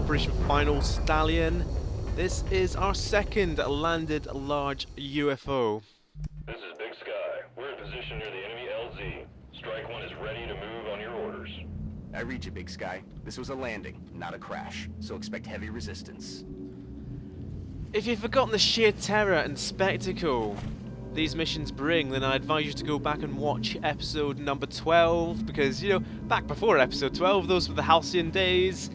Operation Final Stallion. This is our second landed large UFO. This is Big Sky. We're in position near the enemy LZ. Strike One is ready to move on your orders. I read you, Big Sky. This was a landing, not a crash, so expect heavy resistance. If you've forgotten the sheer terror and spectacle these missions bring, then I advise you to go back and watch episode number 12, because, you know, back before episode 12, those were the halcyon days,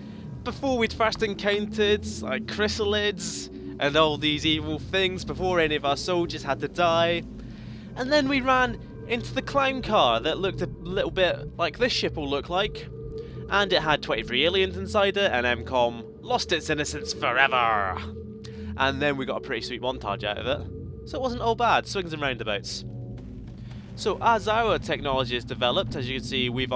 before we'd first encountered, like, chrysalids and all these evil things, before any of our soldiers had to die. And then we ran into the clown car that looked a little bit like this ship will look like, and it had 23 aliens inside it, and M-Kom lost its innocence forever. And then we got a pretty sweet montage out of it. So it wasn't all bad, swings and roundabouts. So as our technology has developed, as you can see, we're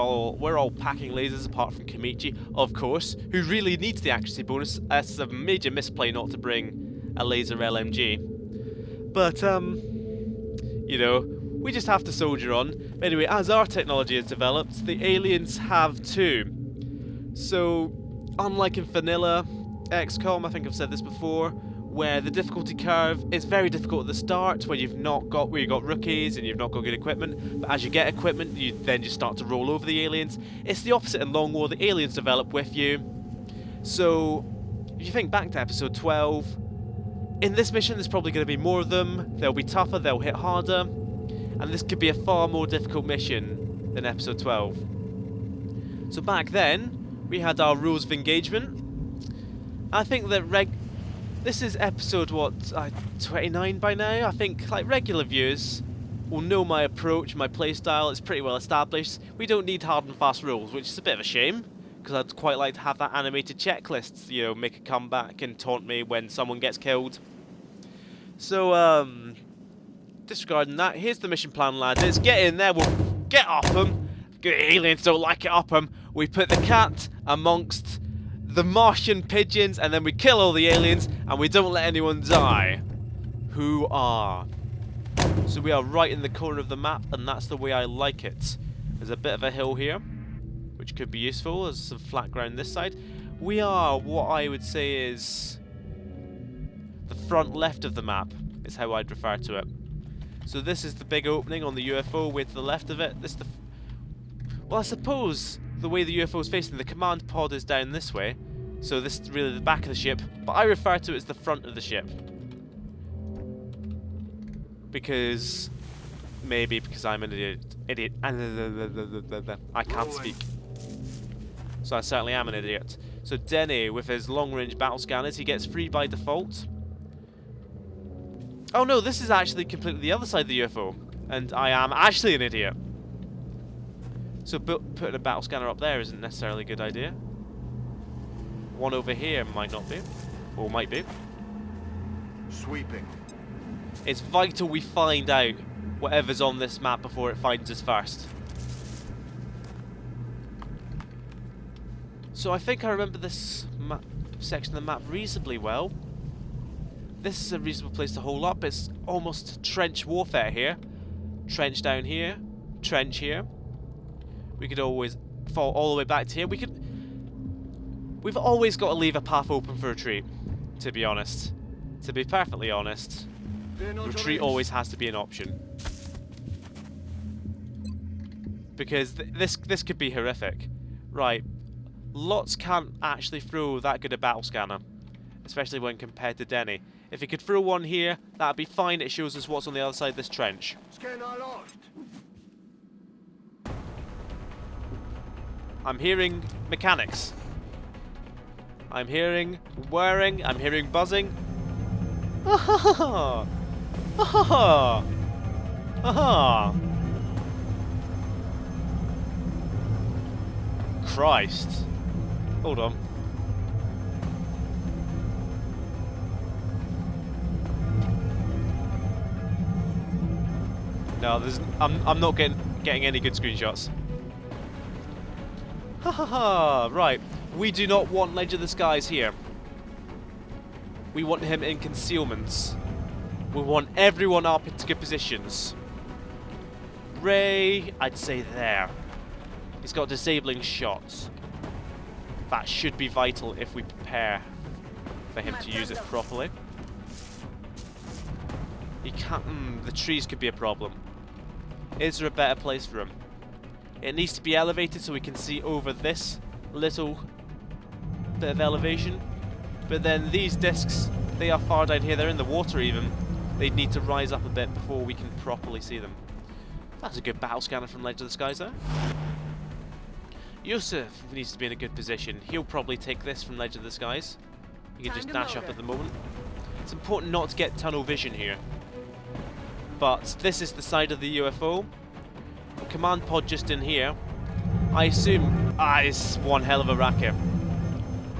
all packing lasers apart from Kamichi, of course, who really needs the accuracy bonus. It's a major misplay not to bring a laser LMG. But, you know, we just have to soldier on. Anyway, as our technology has developed, the aliens have too. So, unlike in vanilla XCOM, I think I've said this before, where the difficulty curve is very difficult at the start, where you've got rookies and you've not got good equipment, but as you get equipment, you then just start to roll over the aliens. It's the opposite in Long War. The aliens develop with you. So, if you think back to episode 12, in this mission there's probably going to be more of them, they'll be tougher, they'll hit harder, and this could be a far more difficult mission than episode 12. So back then, we had our rules of engagement. I think that this is episode, 29 by now? I think, like, regular viewers will know my approach, my playstyle. It's pretty well established. We don't need hard and fast rules, which is a bit of a shame, because I'd quite like to have that animated checklist, you know, make a comeback and taunt me when someone gets killed. So, disregarding that, here's the mission plan, lads. It's get in there, we'll get off them. The aliens don't like it up them. We put the cat amongst the Martian pigeons, and then we kill all the aliens, and we don't let anyone die. Who are? So we are right in the corner of the map, and that's the way I like it. There's a bit of a hill here, which could be useful. There's some flat ground this side. We are what I would say is the front left of the map, is how I'd refer to it. So this is the big opening on the UFO with the left of it. Well, I suppose the way the UFO is facing, the command pod is down this way, so this is really the back of the ship, but I refer to it as the front of the ship. Because I'm an idiot. I can't speak. So I certainly am an idiot. So Denny, with his long-range battle scanners, he gets free by default. Oh no, this is actually completely the other side of the UFO, and I am actually an idiot. So putting a battle scanner up there isn't necessarily a good idea. One over here might not be, or might be. Sweeping. It's vital we find out whatever's on this map before it finds us first. So I think I remember this section of the map reasonably well. This is a reasonable place to hole up. It's almost trench warfare here. Trench down here, trench here. We could always fall all the way back to here. We've always got to leave a path open for retreat, to be honest. To be perfectly honest, retreat always has to be an option. Because this could be horrific. Right, Lots can't actually throw that good a battle scanner, especially when compared to Denny. If he could throw one here, that'd be fine. It shows us what's on the other side of this trench. I'm hearing mechanics. I'm hearing whirring. I'm hearing buzzing. Ah! Ah! Ah! Christ. Hold on. No, I'm not getting any good screenshots. Ha ha ha! Right, we do not want Ledge of the Skies here. We want him in concealments. We want everyone up into good positions. Ray, I'd say there. He's got disabling shots. That should be vital if we prepare for him to use it properly. He can't... the trees could be a problem. Is there a better place for him? It needs to be elevated so we can see over this little bit of elevation. But then these discs, they are far down here. They're in the water even. They'd need to rise up a bit before we can properly see them. That's a good battle scanner from Legend of the Skies there. Yusuf needs to be in a good position. He'll probably take this from Legend of the Skies. He can just dash up at the moment. It's important not to get tunnel vision here. But this is the side of the UFO. Command pod just in here. I assume... it's one hell of a racket.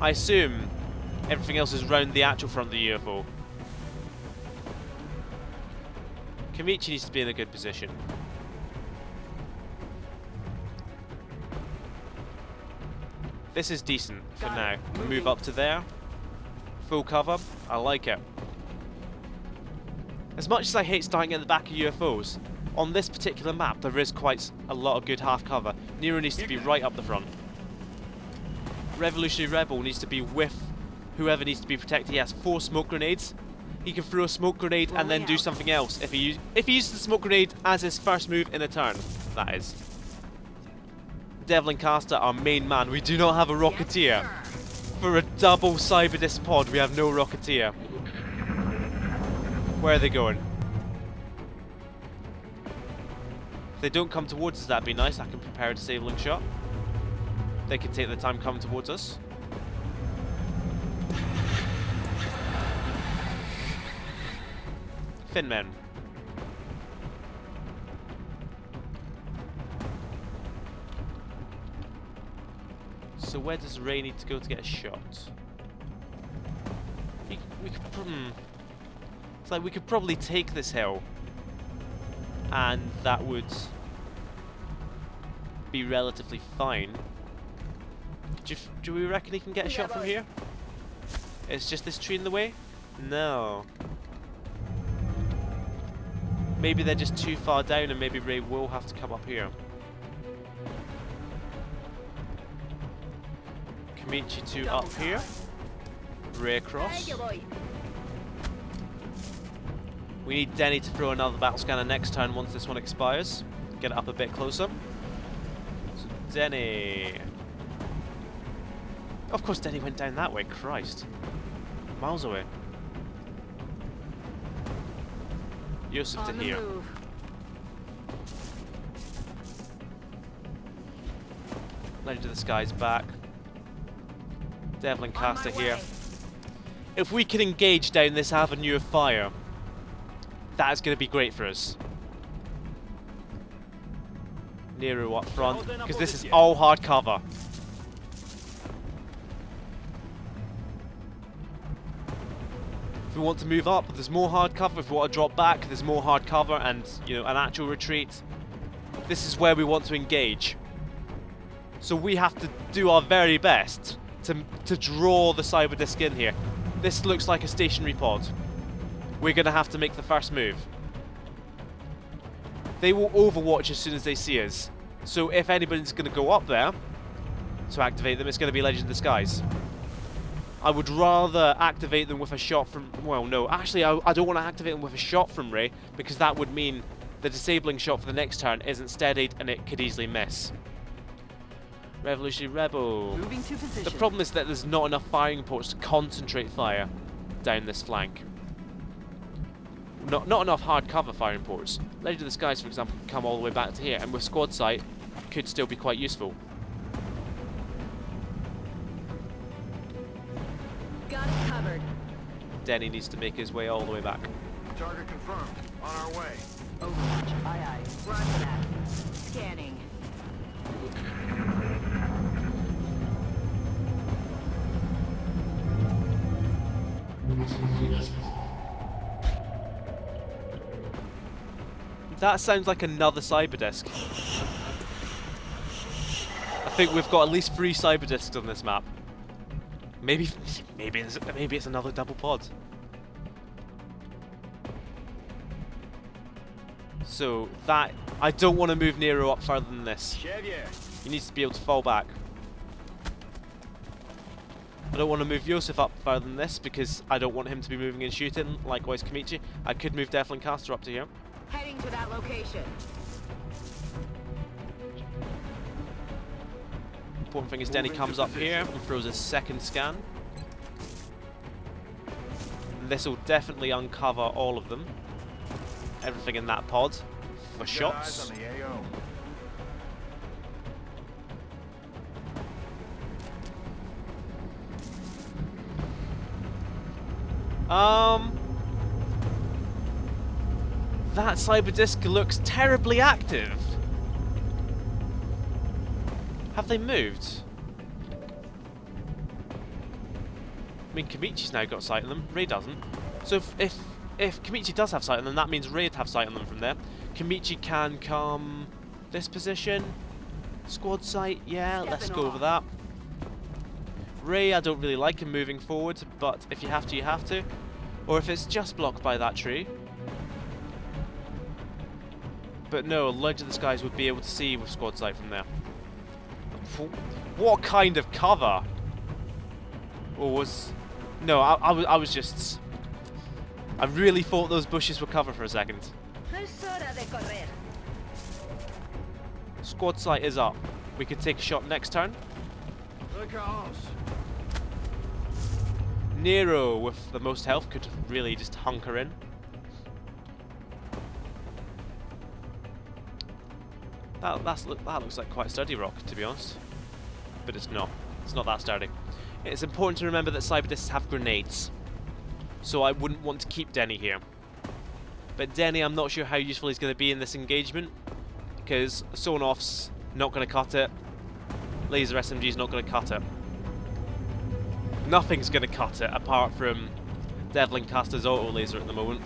I assume everything else is round the actual front of the UFO. Kamichi needs to be in a good position. This is decent for now. Move up to there. Full cover. I like it. As much as I hate starting at the back of UFOs, on this particular map there is quite a lot of good half cover. Nero needs to be right up the front. Revolutionary Rebel needs to be with whoever needs to be protected. He has 4 smoke grenades. He can throw a smoke grenade and then do something else if he uses the smoke grenade as his first move in a turn, that is. Devlin Caster, our main man. We do not have a Rocketeer. For a double Cyberdisc pod, we have no Rocketeer. Where are they going? If they don't come towards us, that'd be nice. I can prepare a disabling shot. They can take the time coming towards us. Finmen. So where does Ray need to go to get a shot? We could it's like we could probably take this hill, and that would be relatively fine. Do we reckon he can get a shot from here? It's just this tree in the way? No. Maybe they're just too far down, and maybe Ray will have to come up here. Kamichi 2 up here. Ray across. We need Denny to throw another battle scanner next turn once this one expires. Get it up a bit closer. So Denny. Of course Denny went down that way, Christ. Miles away. Yusuf to here. Legend of the Skies back. Devlin Caster here. If we can engage down this avenue of fire, that is going to be great for us. Nero up front, because this is all hard cover. If we want to move up, there's more hard cover. If we want to drop back, there's more hard cover and, you know, an actual retreat. This is where we want to engage. So we have to do our very best to draw the Cyberdisc in here. This looks like a stationary pod. We're going to have to make the first move. They will overwatch as soon as they see us. So if anybody's going to go up there to activate them, it's going to be Legend of the Skies. I would rather activate them with a shot from... Well, no. Actually, I don't want to activate them with a shot from Ray, because that would mean the disabling shot for the next turn isn't steadied and it could easily miss. Revolutionary Rebel. Moving to position. The problem is that there's not enough firing ports to concentrate fire down this flank. Not enough hard cover firing ports. Legend of the Skies, for example, can come all the way back to here, and with squad sight, could still be quite useful. Got it covered. Denny needs to make his way all the way back. Target confirmed. On our way. Overwatch. Aye aye. Roger that. Scanning. That sounds like another Cyberdisc. I think we've got at least 3 Cyberdiscs on this map. Maybe it's another double pod. So that I don't want to move Nero up further than this. He needs to be able to fall back. I don't want to move Yosef up further than this because I don't want him to be moving and shooting. Likewise, Kamichi. I could move Devlin Caster up to here. Heading to that location. Important thing is Denny comes up here and throws a second scan. This will definitely uncover all of them. Everything in that pod for shots. Eyes on the AO. That cyber disc looks terribly active. Have they moved? I mean, Kamichi's now got sight on them. Ray doesn't. So if Kamichi does have sight on them, that means Ray'd have sight on them from there. Kamichi can come this position. Squad sight, yeah, let's go over that. Ray, I don't really like him moving forward, but if you have to, you have to. Or if it's just blocked by that tree. But no, Ledge of the Skies would be able to see with squad sight from there. What kind of cover? Or was... No, I was just... I really thought those bushes were cover for a second. Squad sight is up. We could take a shot next turn. Nero with the most health could really just hunker in. That looks like quite a sturdy rock, to be honest. But it's not. It's not that sturdy. It's important to remember that cyber discs have grenades. So I wouldn't want to keep Denny here. But Denny, I'm not sure how useful he's going to be in this engagement. Because Sonoff's not going to cut it. Laser SMG's not going to cut it. Nothing's going to cut it apart from Devlin Caster's auto laser at the moment.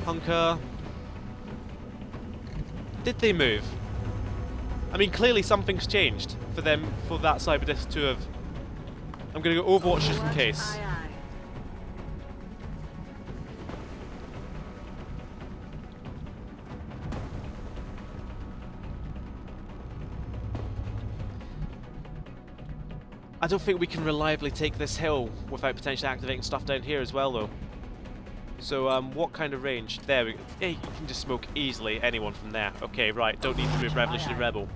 Hunker. Did they move? I mean, clearly something's changed for them, for that cyber disc to have... I'm going to go Overwatch just in case. I don't think we can reliably take this hill without potentially activating stuff down here as well, though. So, what kind of range? There we go. Hey, you can just smoke easily anyone from there. Okay, right, don't need to move Revolutionary Rebel.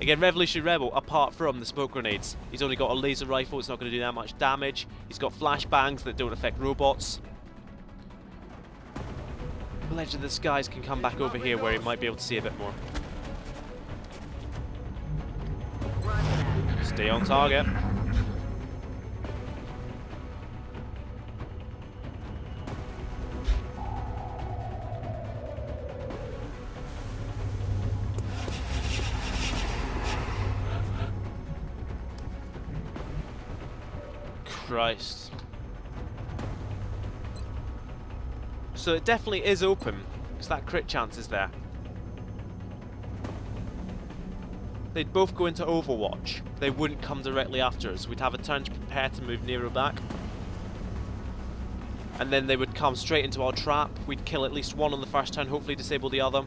Again, Revolutionary Rebel, apart from the smoke grenades, he's only got a laser rifle, it's not going to do that much damage. He's got flashbangs that don't affect robots. Ledge of the Skies can come back over here where he might be able to see a bit more. Stay on target. Christ. So it definitely is open, because that crit chance is there. They'd both go into Overwatch. They wouldn't come directly after us. We'd have a turn to prepare to move Nero back. And then they would come straight into our trap. We'd kill at least one on the first turn, hopefully disable the other.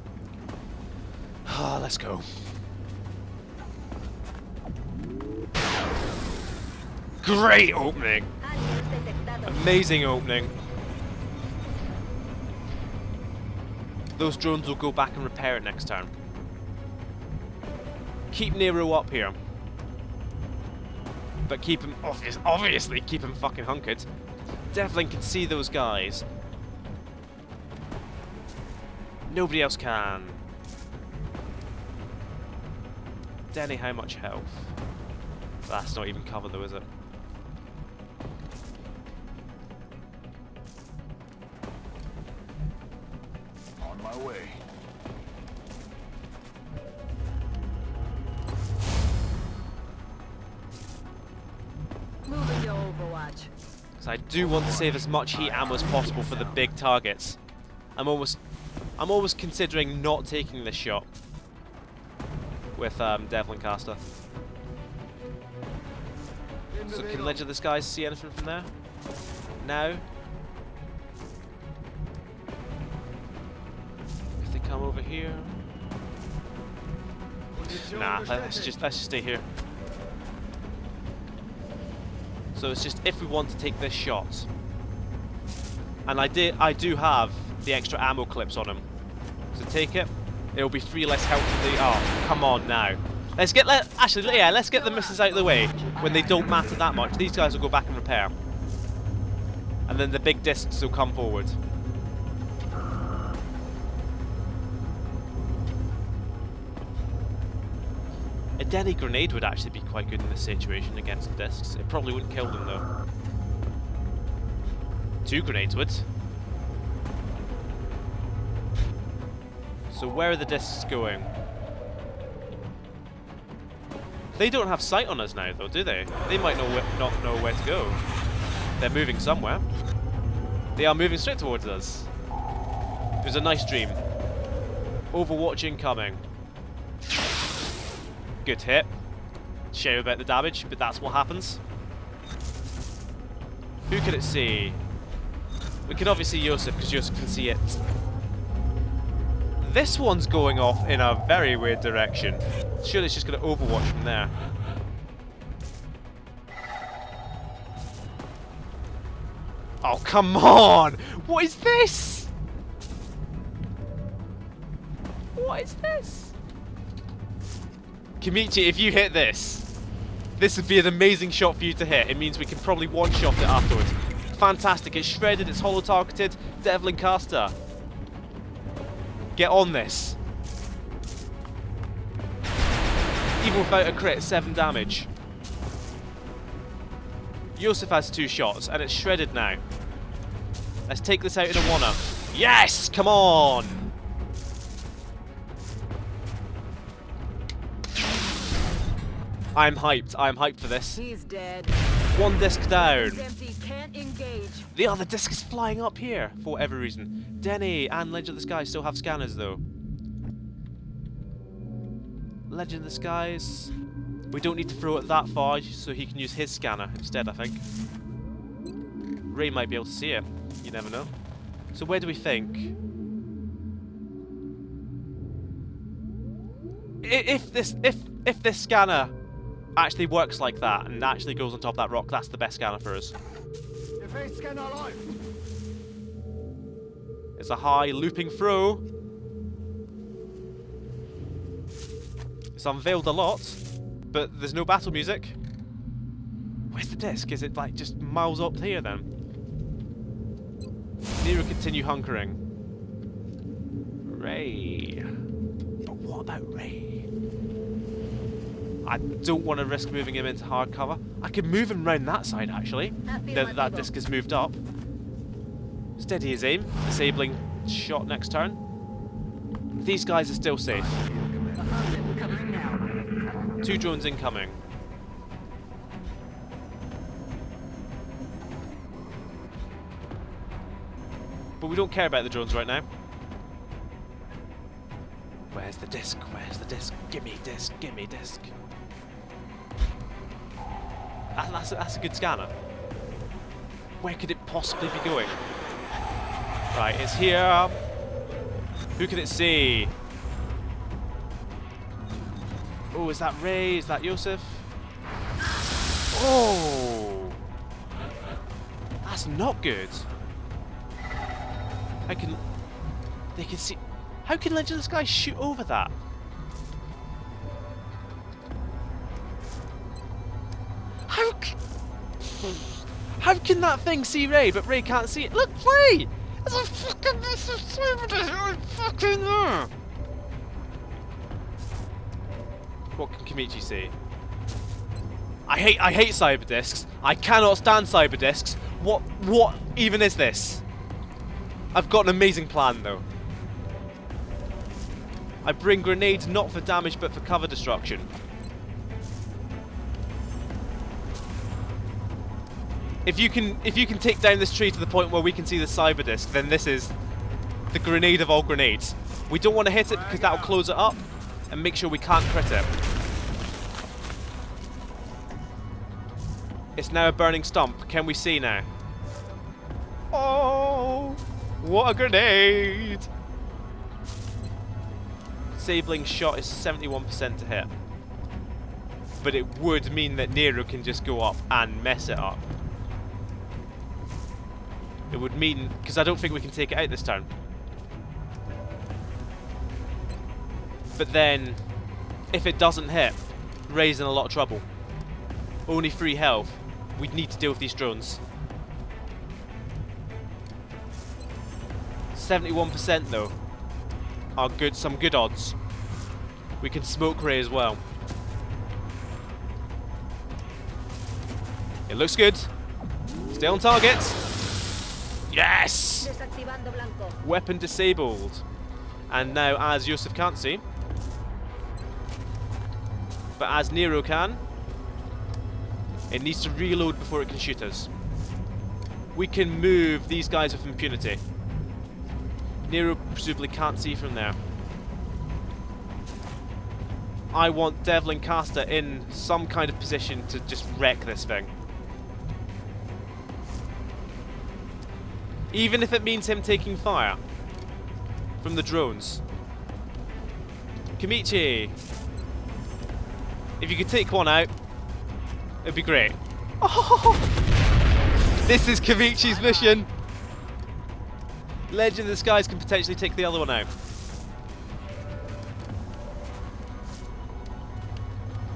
Let's go. Great opening! Amazing opening. Those drones will go back and repair it next turn. Keep Nero up here. But keep him, obviously keep him fucking hunkered. Devlin can see those guys. Nobody else can. Denny, how much health? That's not even cover though, is it? On my way. Moving to Overwatch. Because I do want to save as much heat ammo as possible for the big targets. I'm almost considering not taking this shot with Devlin Caster. So can Ledge of the Skies see anything from there? No. If they come over here, nah. Let's just stay here. So it's just if we want to take this shot. And I do have the extra ammo clips on him. So take it. It'll be 3 less health than the... Oh, come on now. Let's get... Actually, yeah, let's get the misses out of the way when they don't matter that much. These guys will go back and repair. And then the big discs will come forward. A Denny grenade would actually be quite good in this situation against the discs. It probably wouldn't kill them though. 2 grenades would. So where are the discs going? They don't have sight on us now though, do they? They might not know where to go. They're moving somewhere. They are moving straight towards us. It was a nice dream. Overwatch incoming. Good hit. Shame about the damage, but that's what happens. Who can it see? We can obviously see Joseph, because Joseph can see it. This one's going off in a very weird direction. Surely it's just going to overwatch from there. Oh, come on! What is this? What is this? Kimichi, if you hit this, this would be an amazing shot for you to hit. It means we can probably one-shot it afterwards. Fantastic, it's shredded, it's holo-targeted. Devlin Caster. Get on this. Even without a crit, 7 damage. Yosef has 2 shots, and it's shredded now. Let's take this out in a one-up. Yes! Come on! I'm hyped. I'm hyped for this. He's dead. 1 disc down. It's empty. Can't engage. The other disc is flying up here for whatever reason. Denny and Legend of the Skies still have scanners though. Legend of the Skies. We don't need to throw it that far so he can use his scanner instead, I think. Ray might be able to see it. You never know. So where do we think? If this scanner actually works like that and actually goes on top of that rock, that's the best scanner for us. It's a high looping throw. It's unveiled a lot, but there's no battle music. Where's the disc? Is it like just miles up here then? Nero continue hunkering. Ray. But what about Ray? I don't want to risk moving him into hard cover. I could move him round that side actually. That disc has moved up. Steady his aim. Disabling shot next turn. These guys are still safe. 2 drones incoming. But we don't care about the drones right now. Where's the disc? Where's the disc? Gimme disc, gimme disc. That's a good scanner. Where could it possibly be going? Right, it's here. Who can it see? Oh, is that Ray? Is that Yosef? Oh! That's not good. How can... They can see... How can Legend of the Sky shoot over that? How can that thing see Ray, but Ray can't see it? Look, Ray! There's a fucking fucking there! What can Kimichi see? I hate cyber discs. I cannot stand cyber discs. What even is this? I've got an amazing plan though. I bring grenades not for damage but for cover destruction. If you can take down this tree to the point where we can see the cyber disc, then this is the grenade of all grenades. We don't want to hit it because that will close it up and make sure we can't crit it. It's now a burning stump. Can we see now? Oh, what a grenade! Disabling shot is 71% to hit. But it would mean that Nero can just go up and mess it up. It would mean, because I don't think we can take it out this turn. But then, if it doesn't hit, Ray's in a lot of trouble. Only 3 health. We'd need to deal with these drones. 71% though are good. Some good odds. We can smoke Ray as well. It looks good. Stay on target. Yes! Desactivando blanco. Weapon disabled. And now, as Yusuf can't see, but as Nero can, it needs to reload before it can shoot us. We can move these guys with impunity. Nero presumably can't see from there. I want Devlin Caster in some kind of position to just wreck this thing. Even if it means him taking fire from the drones. Kamichi, if you could take one out, it'd be great. Oh, this is Kamichi's mission. Legend of the Skies can potentially take the other one out.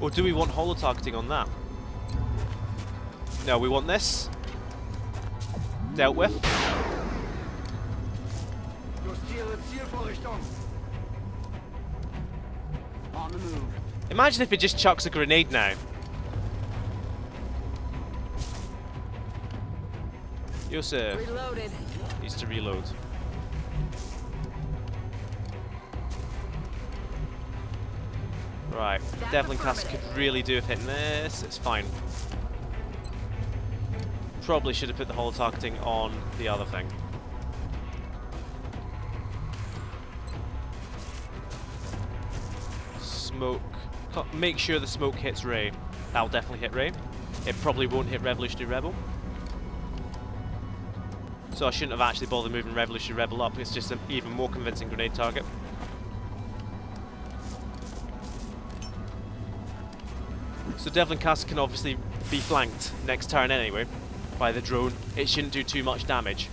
Or do we want holo targeting on that? No, we want this. Dealt with. On the move. Imagine if it just chucks a grenade now. Yusuf Reloaded. needs to reload. Right, Devlin Caster could really do with hitting this. It's fine. Probably should have put the holo targeting on the other thing. Smoke. Make sure the smoke hits Ray. That'll definitely hit Ray. It probably won't hit Revolutionary Rebel. So I shouldn't have actually bothered moving Revolutionary Rebel up. It's just an even more convincing grenade target. So Devlin Caster can obviously be flanked next turn anyway by the drone. It shouldn't do too much damage.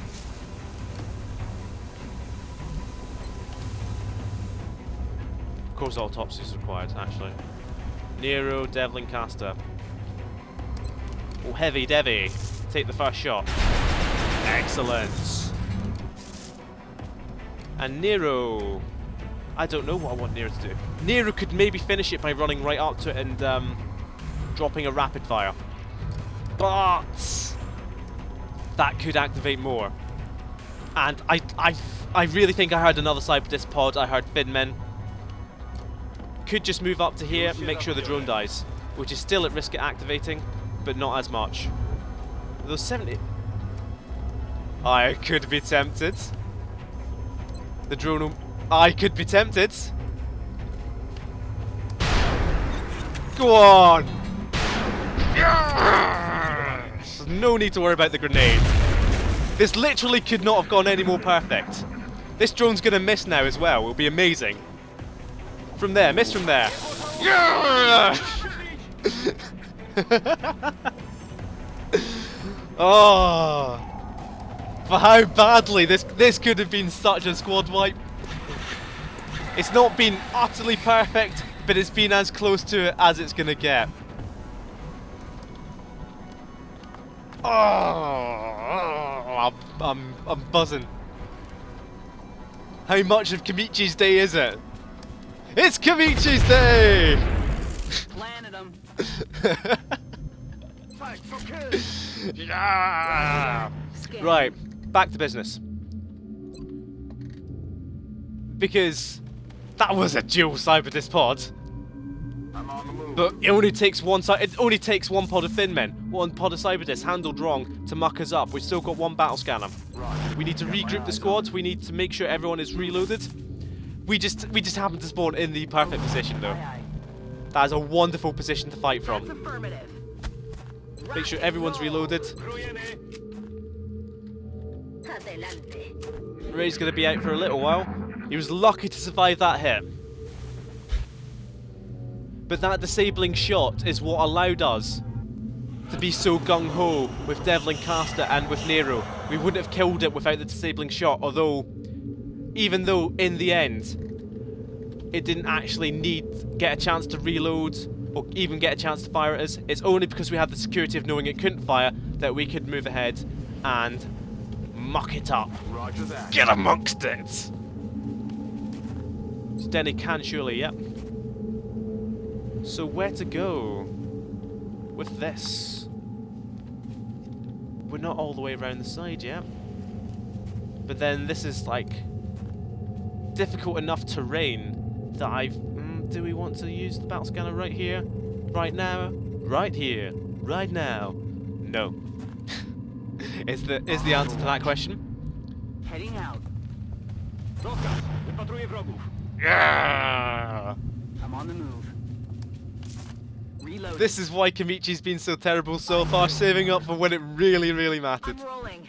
Of course autopsy is required, actually. Nero, Devlin Caster. Oh, Heavy Devi. Take the first shot. Excellent. And Nero. I don't know what I want Nero to do. Nero could maybe finish it by running right up to it and dropping a rapid fire. But that could activate more. And I really think I heard another Cyberdisc pod. I heard Finmen. Could just move up to here and make sure the drone dies, which is still at risk of activating, but not as much. Those 70... I could be tempted. The drone... I could be tempted. Go on! Yes! No need to worry about the grenade. This literally could not have gone any more perfect. This drone's gonna miss now as well. It'll be amazing. From there, miss from there. Yeah! Oh, for how badly this could have been such a squad wipe. It's not been utterly perfect, but it's been as close to it as it's gonna get. Oh, I'm buzzing. How much of Kamichi's day is it? It's Kamichi's day! Landed him. Yeah! Right, back to business. Because that was a dual Cyberdisc pod. I'm on the move. But it only takes one pod of Finmen, one pod of Cyberdisc handled wrong to muck us up. We've still got one battle scanner. We need to regroup the squads. We need to make sure everyone is reloaded. We just happen to spawn in the perfect position though. That is a wonderful position to fight That's from. affirmative. Make sure everyone's reloaded. Adelante. Ray's going to be out for a little while. He was lucky to survive that hit. But that disabling shot is what allowed us to be so gung-ho with Devlin Caster and with Nero. We wouldn't have killed it without the disabling shot, although, even though in the end, it didn't actually get a chance to reload or even get a chance to fire at us. It's only because we had the security of knowing it couldn't fire that we could move ahead and muck it up. Roger that. Get amongst it! Denny can surely, yep. So where to go with this? We're not all the way around the side yet. But then this is like difficult enough terrain that do we want to use the battle scanner right here? Right now? Right here? Right now? No. is the answer to that question. Heading out. Rozkaz. Wypatruję wrogów. Yeah! I'm on the move. Reload. This is why Kamichi's been so terrible so far, saving up for when it really, really mattered. I'm rolling.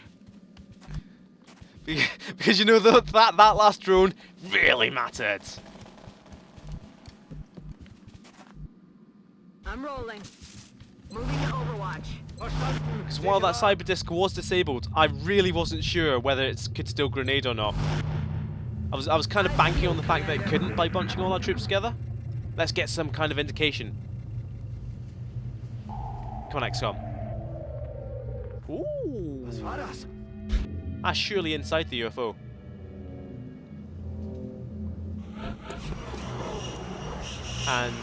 Because you know that last drone really mattered. I'm rolling. Moving to Overwatch. Because while that cyber disc was disabled, I really wasn't sure whether it could still grenade or not. I was kind of banking on the fact that it couldn't by bunching all our troops together. Let's get some kind of indication. Come on, XCOM. Ooh. Ah, surely inside the UFO. And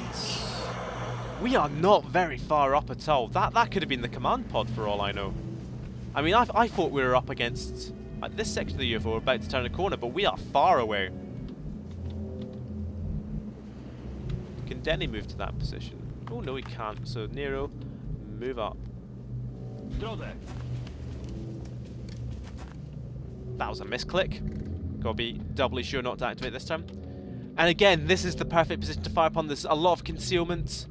we are not very far up at all. That could have been the command pod for all I know. I mean, I thought we were up against this section of the UFO, about to turn a corner, but we are far away. Can Denny move to that position? Oh no, he can't. So Nero, move up. That was a misclick. Gotta be doubly sure not to activate this time. And again, this is the perfect position to fire upon. There's a lot of concealment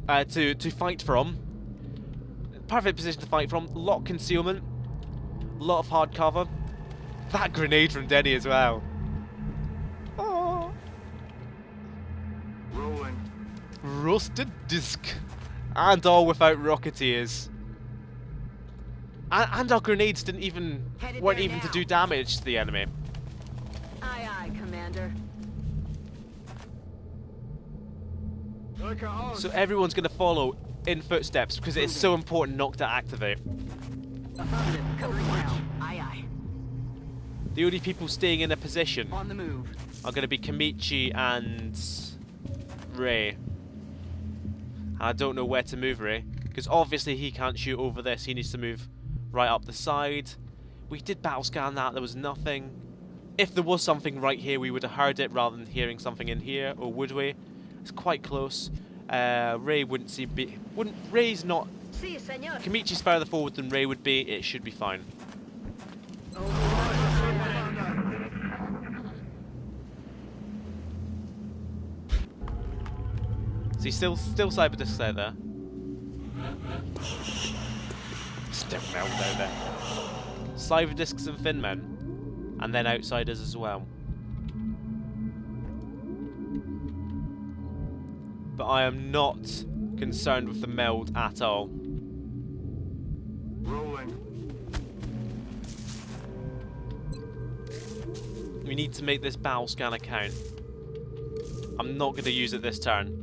to fight from. Perfect position to fight from. A lot of concealment. A lot of hard cover. That grenade from Denny as well. Oh. Rolling. Roasted disc. And all without rocketeers. And our grenades weren't even to do damage to the enemy. Aye, aye, Commander. So everyone's going to follow in footsteps because it is so important not to activate. Affirmative. Covering ground. Aye, aye. The only people staying in a position On the move. are going to be Kamichi and Ray. And I don't know where to move Ray, because obviously he can't shoot over this. He needs to move right up the side. We did battle scan that. There was nothing. If there was something right here, we would have heard it rather than hearing something in here, or would we? It's quite close. Ray wouldn't see. Ray's not. See you, senor. Kamichi's further forward than Ray would be. It should be fine. See, still cyber discs out there. Still meld out there. Cyber discs and Finmen, and then outsiders as well. But I am not concerned with the meld at all. Rolling. We need to make this battle scanner count. I'm not going to use it this turn.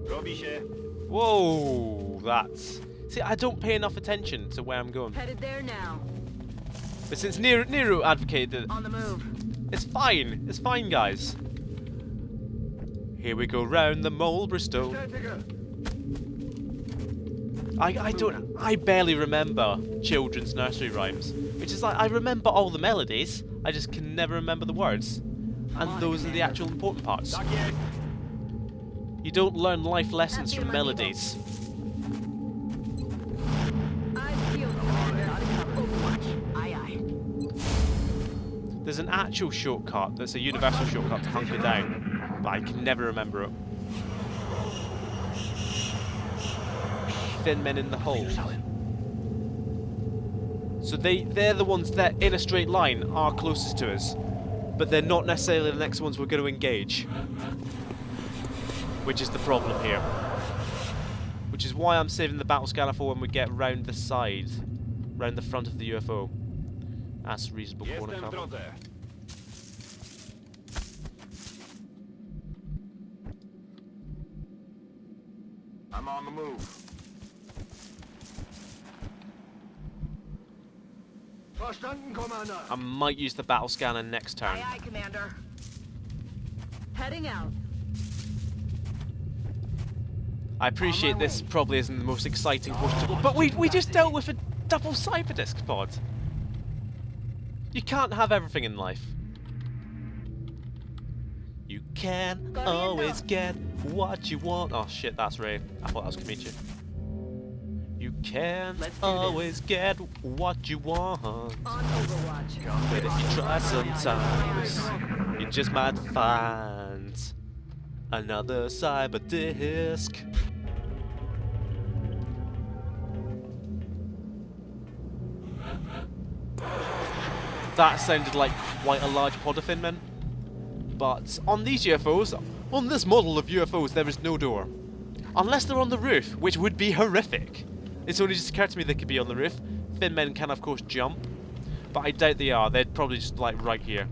Robi się. Whoa, that's... See, I don't pay enough attention to where I'm going. Headed there now. But since Nero advocated that... On the move. It's fine, guys. Here we go round the Mulberry Stone. I barely remember children's nursery rhymes, which is like, I remember all the melodies, I just can never remember the words. And those are the actual important parts. You don't learn life lessons from melodies. I feel Commander. Overwatch. Aye, aye. There's an actual shortcut that's a universal shortcut to hunker down, but I can never remember it. Thin men in the hole. So they're the ones that, in a straight line, are closest to us, but they're not necessarily the next ones we're going to engage. Which is the problem here. which is why I'm saving the battle scanner for when we get round the side, round the front of the UFO. That's reasonable corner Jestem w cover. drodze. I'm on the move. Verstanden, Commander. I might use the battle scanner next turn. Aye, aye, Commander. Heading out. I appreciate this probably isn't the most exciting portion, but we just dealt with a double cyberdisk pod. You can't have everything in life. You can always get what you want. Oh shit, that's Ray. I thought that was Kamichi. You can always get what you want. On Overwatch. But if you try sometimes, you just might find another cyber disk. That sounded like quite a large pod of Finmen. But on these UFOs, on this model of UFOs, there is no door. Unless they're on the roof, which would be horrific. It's only just occurred to me they could be on the roof. Finmen can of course jump, but I doubt they are. They'd probably just like right here.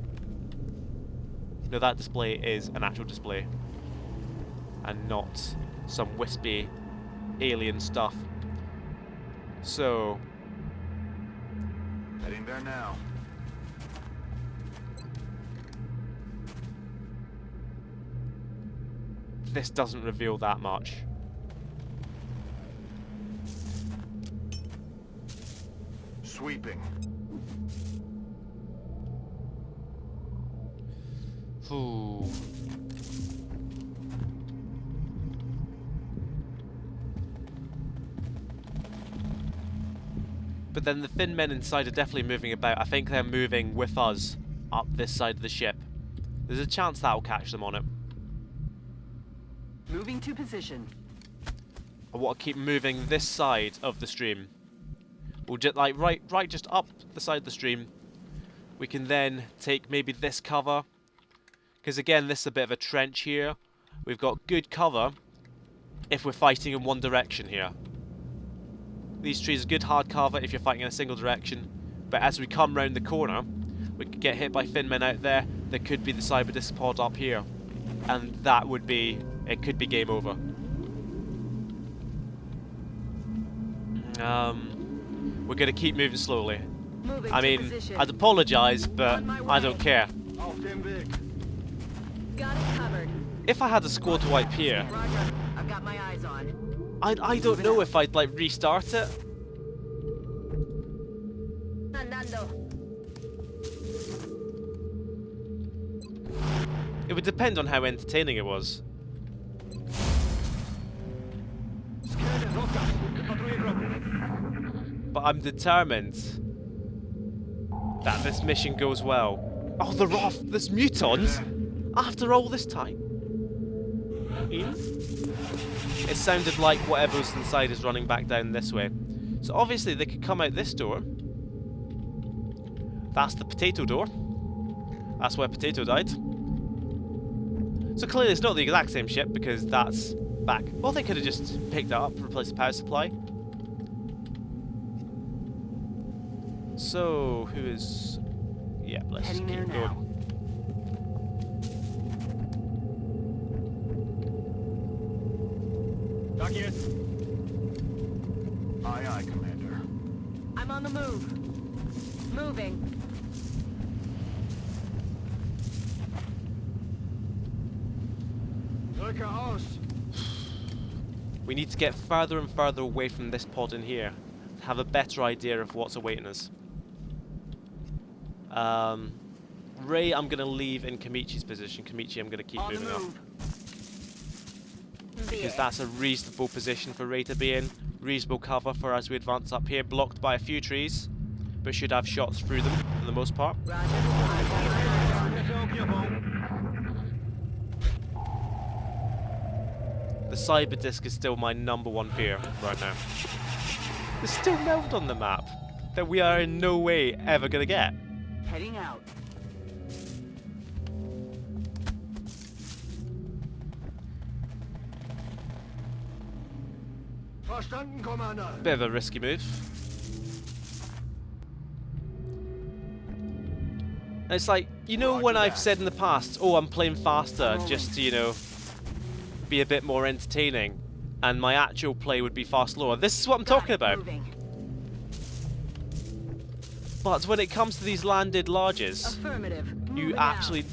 No, that display is an actual display. And not some wispy alien stuff. So... Heading there now. this doesn't reveal that much. Sweeping. Ooh. But then the thin men inside are definitely moving about. I think they're moving with us up this side of the ship. There's a chance that'll catch them on it. Moving to position. I want to keep moving this side of the stream. We'll just like right just up the side of the stream. We can then take maybe this cover. Because again, this is a bit of a trench here. We've got good cover if we're fighting in one direction here. These trees are good hard cover if you're fighting in a single direction. But as we come round the corner, we could get hit by fin men out there. There could be the Cyberdisc pod up here. And that would be... it could be game over. We're going to keep moving slowly. Moving I to mean, position. I'd apologise, but I don't care. Auf dem Weg. Got it covered. If I had a squad wipe here, Roger. I've got my eyes on. I don't know if I'd like restart it. Andando. It would depend on how entertaining it was. Skręcę w rozkaz. Wypatruję wrogów. But I'm determined that this mission goes well. Oh, they're off! There's mutons! After all this time? It sounded like whatever's inside is running back down this way. So obviously they could come out this door. That's the potato door. That's where Potato died. So clearly it's not the exact same ship because that's back. Well, they could have just picked that up, replaced the power supply. So, who is... yeah, let's just Heading keep there now. going. Tak jest. Aye, aye, Commander. I'm on the move. Moving. Rücke aus. We need to get further and further away from this pod in here to have a better idea of what's awaiting us. Ray, I'm going to leave in Kamichi's position. Kamichi, I'm going to keep On the moving up. move. Because that's a reasonable position for Ray to be in. Reasonable cover for as we advance up here. Blocked by a few trees, but should have shots through them for the most part. Roger. I've got my eyes on. Lecę ogniową. The Cyberdisc is still my #1 fear right now. There's still node on the map that we are in no way ever going to get. Heading out. Verstanden, Commander. Bit of a risky move. And it's like, you know, when I've said in the past, oh, I'm playing faster just to, you know, be a bit more entertaining, and my actual play would be far slower. This is what I'm talking about. Moving. But when it comes to these landed larges, Affirmative. you Moving actually... out.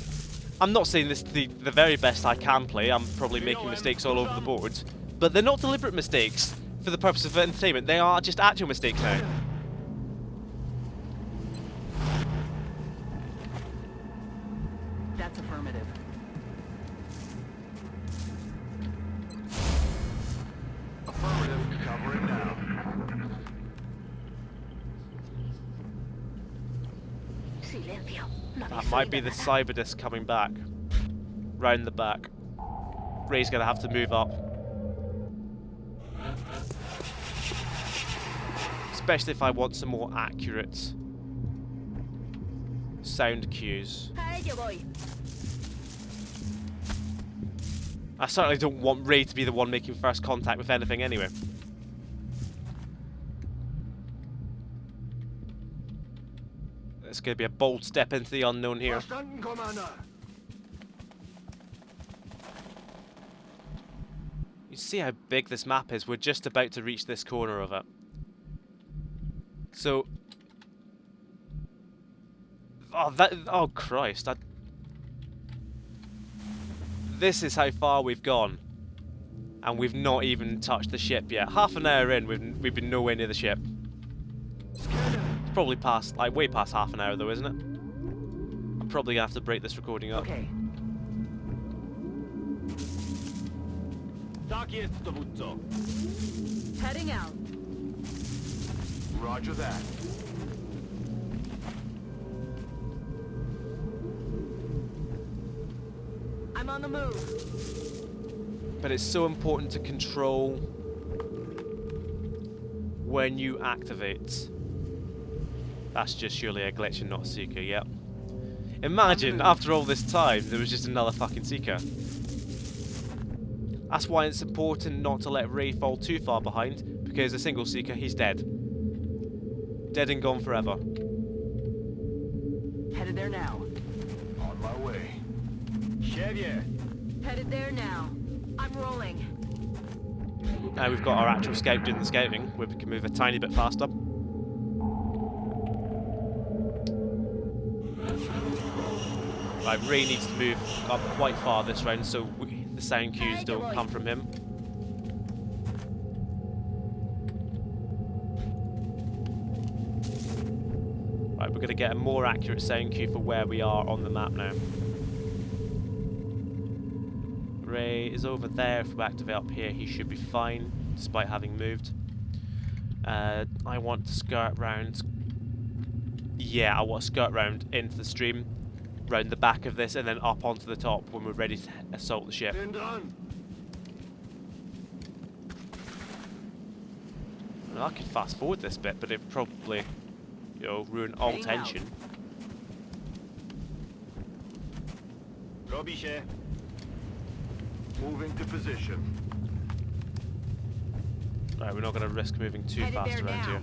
I'm not saying this is the very best I can play, I'm probably making mistakes all over the board, but they're not deliberate mistakes for the purpose of entertainment, they are just actual mistakes now. That's affirmative. Affirmative, covering now. Silencio. No That habéis might be oído the nada. Cyberdisc coming back. Round the back. Ray's gonna have to move up. Especially if I want some more accurate sound cues. A ello voy. I certainly don't want Ray to be the one making first contact with anything anyway. It's going to be a bold step into the unknown here. Verstanden, Commander. You see how big this map is? We're just about to reach this corner of it. So... Oh, Christ. This is how far we've gone. And we've not even touched the ship yet. Half an hour in, we've been nowhere near the ship. It's probably past, like, way past half an hour though, isn't it? I'm probably going to have to break this recording up. Okay. Tak jest, dowódco. Heading out. Roger that. I'm on the move. But it's so important to control when you activate. That's just surely a glitch and not a seeker, yep. Imagine, after all this time, there was just another fucking seeker. That's why it's important not to let Ray fall too far behind, because a single seeker, he's dead. Dead and gone forever. Headed there now. On my way. Chevy. Headed there now. I'm rolling. Now we've got our actual scout doing the scouting, where we can move a tiny bit faster. Right, Ray needs to move up quite far this round, so the sound cues don't come from him. Right, we're going to get a more accurate sound cue for where we are on the map now. Ray is over there. If we activate up here, he should be fine, despite having moved. I want to skirt round. Yeah, I want to skirt round into the stream, round the back of this, and then up onto the top when we're ready to assault the ship. Bin dran. Well, I could fast forward this bit, but it'd probably, you know, ruin all Heading out. tension. Robi się. Moving to position. Right, we're not going to risk moving too Headed fast there around now. here,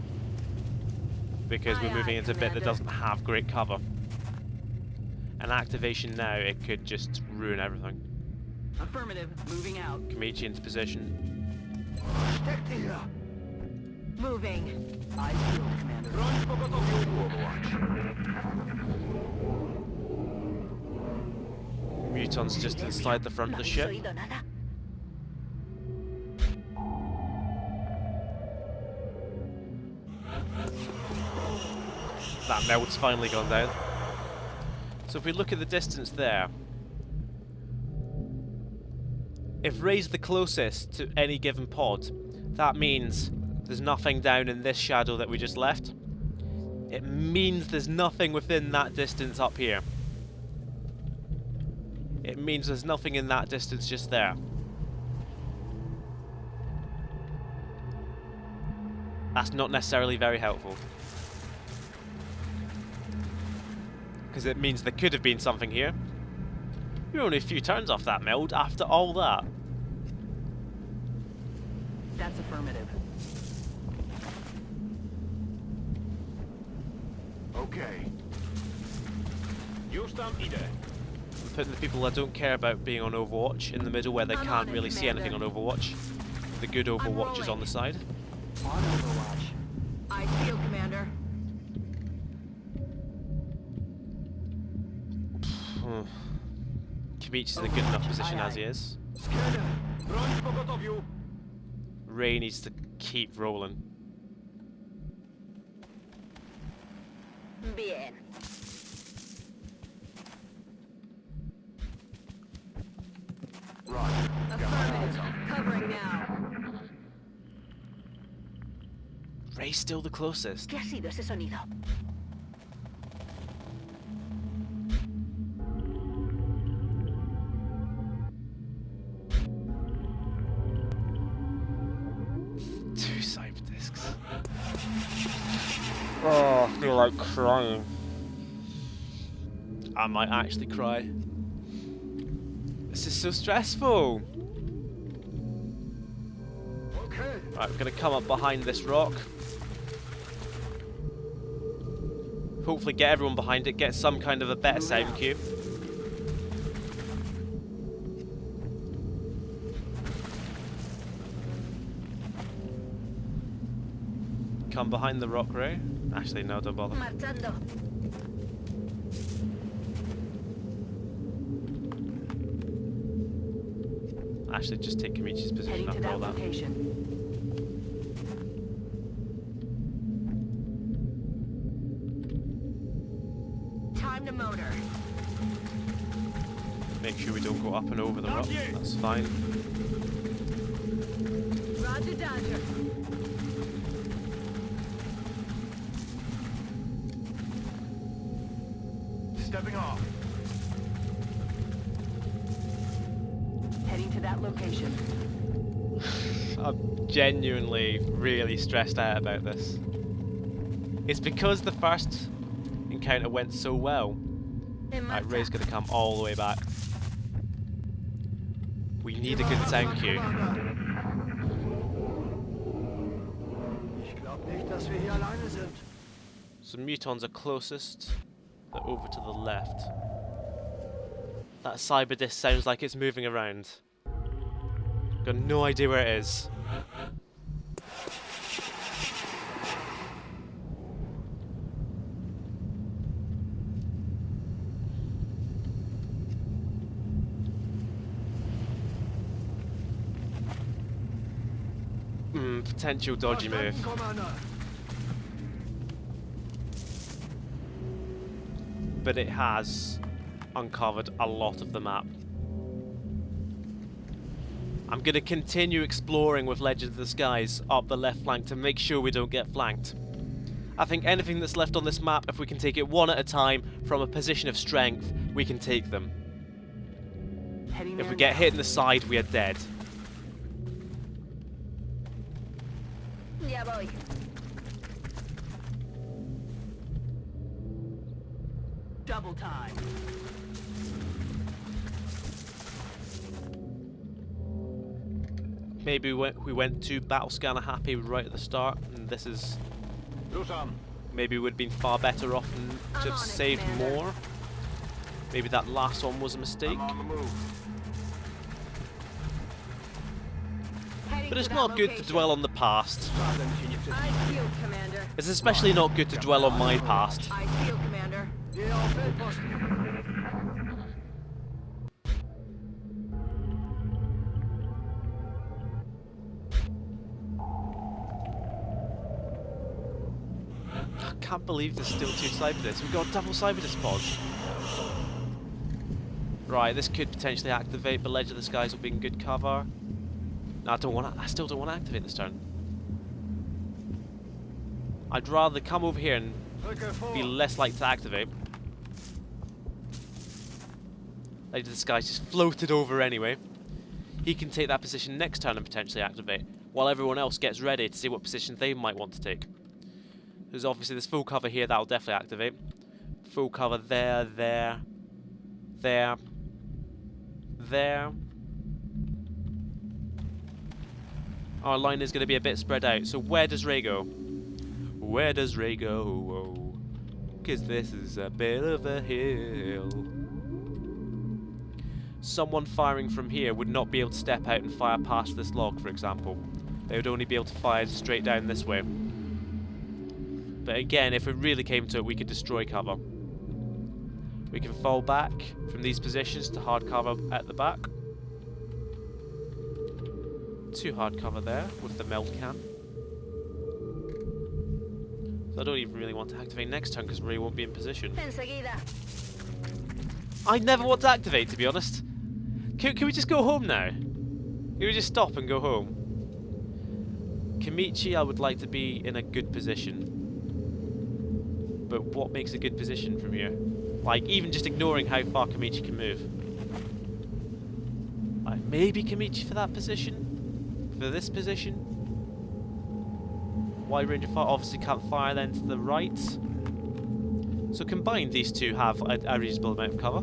because Aye, we're moving aye, into a bit that Commander. doesn't have great cover. An activation now, it could just ruin everything. Affirmative. Moving out. Kamichi into position. Steckt hier. Moving. Eyes peeled, Commander. Broń w pogotowiu. Overwatch. Muton's just inside the front of the ¿No habéis ship. oído nada? That melt's finally gone down. So if we look at the distance there, if Ray's the closest to any given pod, that means there's nothing down in this shadow that we just left. It means there's nothing within that distance up here. It means there's nothing in that distance just there. That's not necessarily very helpful, because it means there could have been something here. You're only a few turns off that meld after all that. That's affirmative. Okay. Już tam idę. Putting the people I don't care about being on Overwatch in the middle where they I'm can't on it, really see anything on Commander. Overwatch. The good Overwatchers on the side. On Overwatch. I feel, Commander. Kamichi's in a good enough position as he is. Scanner, broń w pogotowiu. Ray needs to keep rolling. Bien. Roger. Got my eyes Affirmative. on. Covering now. Ray's still the closest. ¿Qué ha sido ese sonido? Two cyber discs. Oh, I feel like crying. I might actually cry. This is so stressful. Okay. Right, we're gonna come up behind this rock. Hopefully get everyone behind it, get some kind of a better sound cue. Come behind the rock, Ray. Actually, no, don't bother. Marchando. Actually, just take Kamichi's position Heading to after all that that. location. Time to motor. Make sure we don't go up and over the rock. That's fine. Roger, Dodger. Stepping off. Heading to that location. I'm genuinely really stressed out about this. It's because the first encounter went so well. Right, Ray's gonna come all the way back. We need a good sound cue. Ich glaub nicht, dass wir hier alleine sind. So mutons are closest. They're over to the left. That cyber disc sounds like it's moving around. Got no idea where it is. Potential dodgy move. Verstanden, Commander. But it has uncovered a lot of the map. I'm going to continue exploring with Legend of the Skies up the left flank to make sure we don't get flanked. I think anything that's left on this map, if we can take it one at a time from a position of strength, we can take them. Heading If there we get now. hit in the side, we are dead. Ya voy. Double time. Maybe we went too battle scanner happy right at the start, and this is Ruszam. maybe would have been far better off and I'm just on it, saved Commander. more. Maybe that last one was a mistake. I'm on the move. Heading But to it's that not good to location. dwell on the past. Sprawdzę mi się nie wszystko. I feel, Commander. It's especially not good to dwell on my past. I feel, Commander. Gehe auf Feldposten. I can't believe there's still two cyber discs. We've got a double cyber disc pod. Right, this could potentially activate, but Legend of the Skies will be in good cover. No, I still don't want to activate this turn. I'd rather come over here and Rücke vor. be less likely to activate. Legend of the Skies just floated over anyway. He can take that position next turn and potentially activate, while everyone else gets ready to see what position they might want to take. There's obviously this full cover here, that'll definitely activate. Full cover there, there, there, there. Our line is going to be a bit spread out, so where does Ray go? Where does Ray go? 'cause this is a bit of a hill. Someone firing from here would not be able to step out and fire past this log, for example. They would only be able to fire straight down this way. But again, if it really came to it, we could destroy cover. We can fall back from these positions to hard cover at the back. Two hard cover there with the melt can. So I don't even really want to activate next turn because Ray won't be in position. Enseguida. I never want to activate, to be honest. Can we just go home now? Can we just stop and go home? Kamichi, I would like to be in a good position. But what makes a good position from here? Like, even just ignoring how far Kamichi can move. Maybe Kamichi for that position? For this position? Wide range of fire, obviously can't fire then to the right. So combined, these two have a reasonable amount of cover.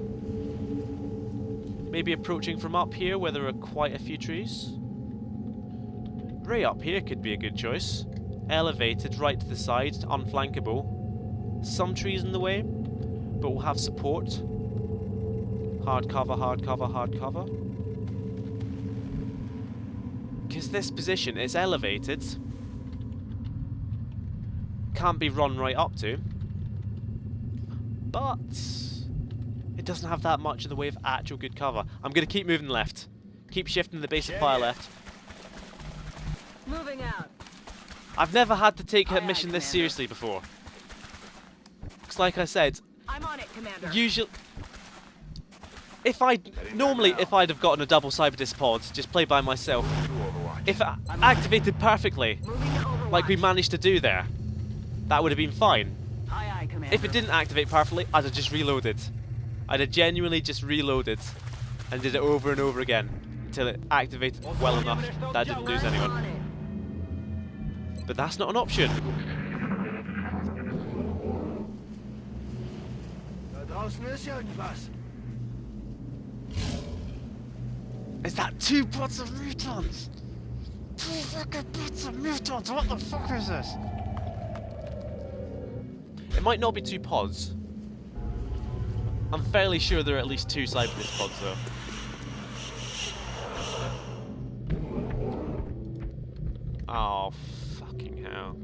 Maybe approaching from up here where there are quite a few trees. Ray up here could be a good choice. Elevated right to the side, unflankable. Some trees in the way, but we'll have support. Hard cover, hard cover, hard cover. Because this position is elevated. Can't be run right up to. But it doesn't have that much in the way of actual good cover. I'm going to keep moving left. Keep shifting the base of fire left. Moving out. I've never had to take a Aye, mission this Commander. seriously before. Because like I said, I'm on it, Commander. usually... If I'd have gotten a double Cyberdisc pod, just play by myself, if it activated perfectly, Moving to Overwatch. like we managed to do there, that would have been fine. Aye, aye, Commander. If it didn't activate perfectly, I'd have just reloaded. I'd have genuinely just reloaded and did it over and over again until it activated well enough that I didn't lose I'm anyone. on it. But that's not an option. Is that 2 pods of mutants? 2 fucking pods of mutants! What the fuck is this? It might not be 2 pods. I'm fairly sure there are at least 2 Cyberdisc pods though. Oh, fucking hell.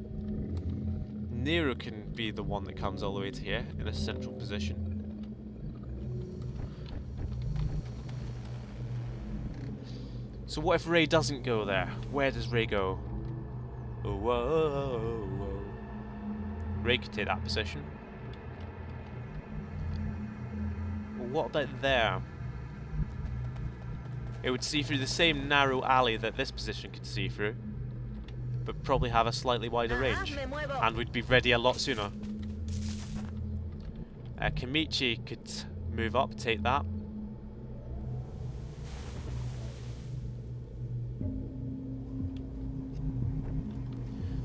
Nero can be the one that comes all the way to here in a central position. So what if Ray doesn't go there? Where does Ray go? Oh, whoa, whoa. Ray could take that position. Well, what about there? It would see through the same narrow alley that this position could see through, but probably have a slightly wider range, and we'd be ready a lot sooner. Kamichi could move up, take that.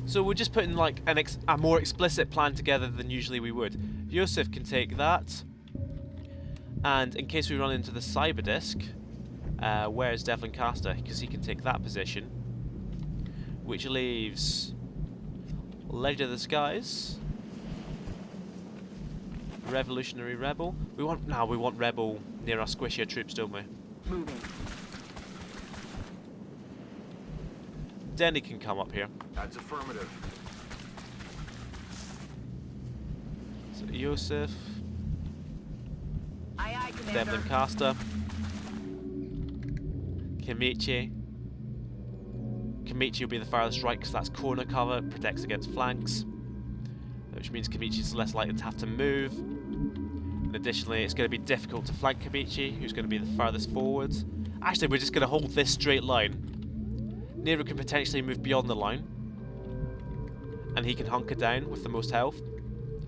So we're just putting like a more explicit plan together than usually we would. Yosef can take that, and in case we run into the Cyberdisc, where's Devlin Caster? Because he can take that position, which leaves Ledger of the Skies, Revolutionary Rebel. We want Rebel near our squishier troops, don't we? Moving. Denny can come up here. That's affirmative. So Yosef, Aye, aye, Commander. Devlin Caster, Kamichi. Kamichi will be the farthest right because that's corner cover, protects against flanks, which means Kamichi's less likely to have to move. And additionally, it's going to be difficult to flank Kamichi, who's going to be the farthest forward. Actually, we're just going to hold this straight line. Nero can potentially move beyond the line, and he can hunker down with the most health.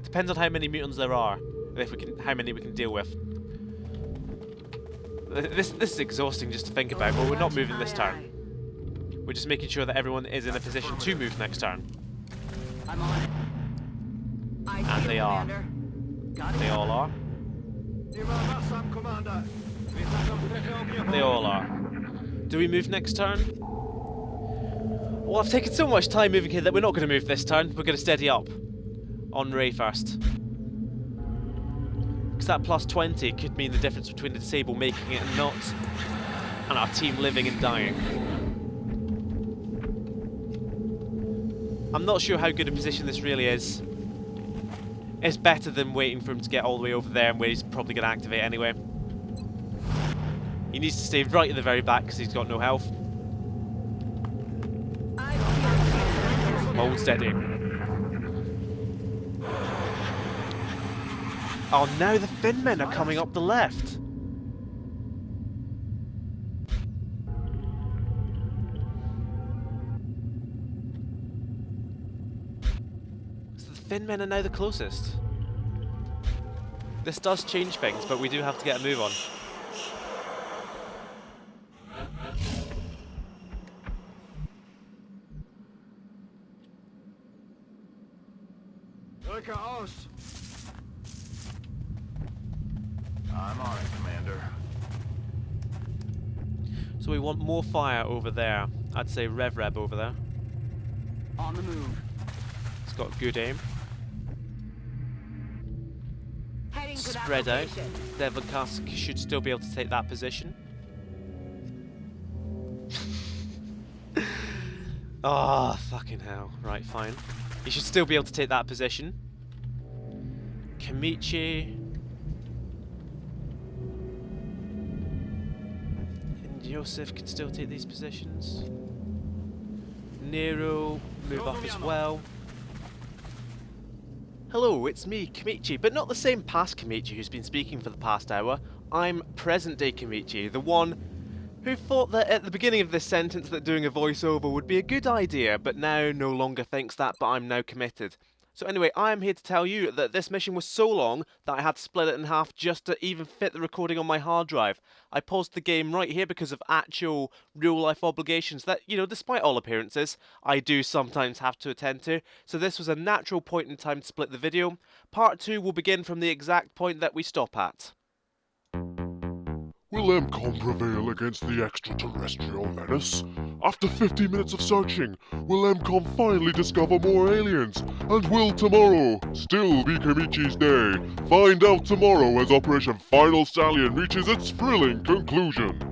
Depends on how many mutants there are, and how many we can deal with. This is exhausting just to think about, but we're not moving this turn. We're just making sure that everyone is in a position to move next turn. I'm on it. I And see they you, are. Commander. Got it. They all are. They all are. Do we move next turn? Well, I've taken so much time moving here that we're not going to move this turn. We're going to steady up on Ray first. that plus 20 could mean the difference between the disable making it and not, and our team living and dying. I'm not sure how good a position this really is. It's better than waiting for him to get all the way over there, where he's probably going to activate anyway. He needs to stay right at the very back because he's got no health. Hold steady. Oh, now the Finmen are coming up the left. So the Finmen are now the closest. This does change things, but we do have to get a move on. I'm on it, Commander. So we want more fire over there. I'd say Rev over there. On the move. It's got good aim. Heading to that Spread out. location. Devon Cask should still be able to take that position. Ah, fucking hell. Right, fine. He should still be able to take that position. Kamichi. And Yosef can still take these positions. Nero, move up as well. Hello, it's me, Kamichi, but not the same past Kamichi who's been speaking for the past hour. I'm present-day Kamichi, the one who thought that at the beginning of this sentence that doing a voiceover would be a good idea, but now no longer thinks that, but I'm now committed. So anyway, I am here to tell you that this mission was so long that I had to split it in half just to even fit the recording on my hard drive. I paused the game right here because of actual real-life obligations that, you know, despite all appearances, I do sometimes have to attend to. So this was a natural point in time to split the video. Part 2 will begin from the exact point that we stop at. Will M-Kom prevail against the extraterrestrial menace? After 50 minutes of searching, will M-Kom finally discover more aliens? And will tomorrow still be Kamichi's day? Find out tomorrow as Operation Final Stallion reaches its thrilling conclusion.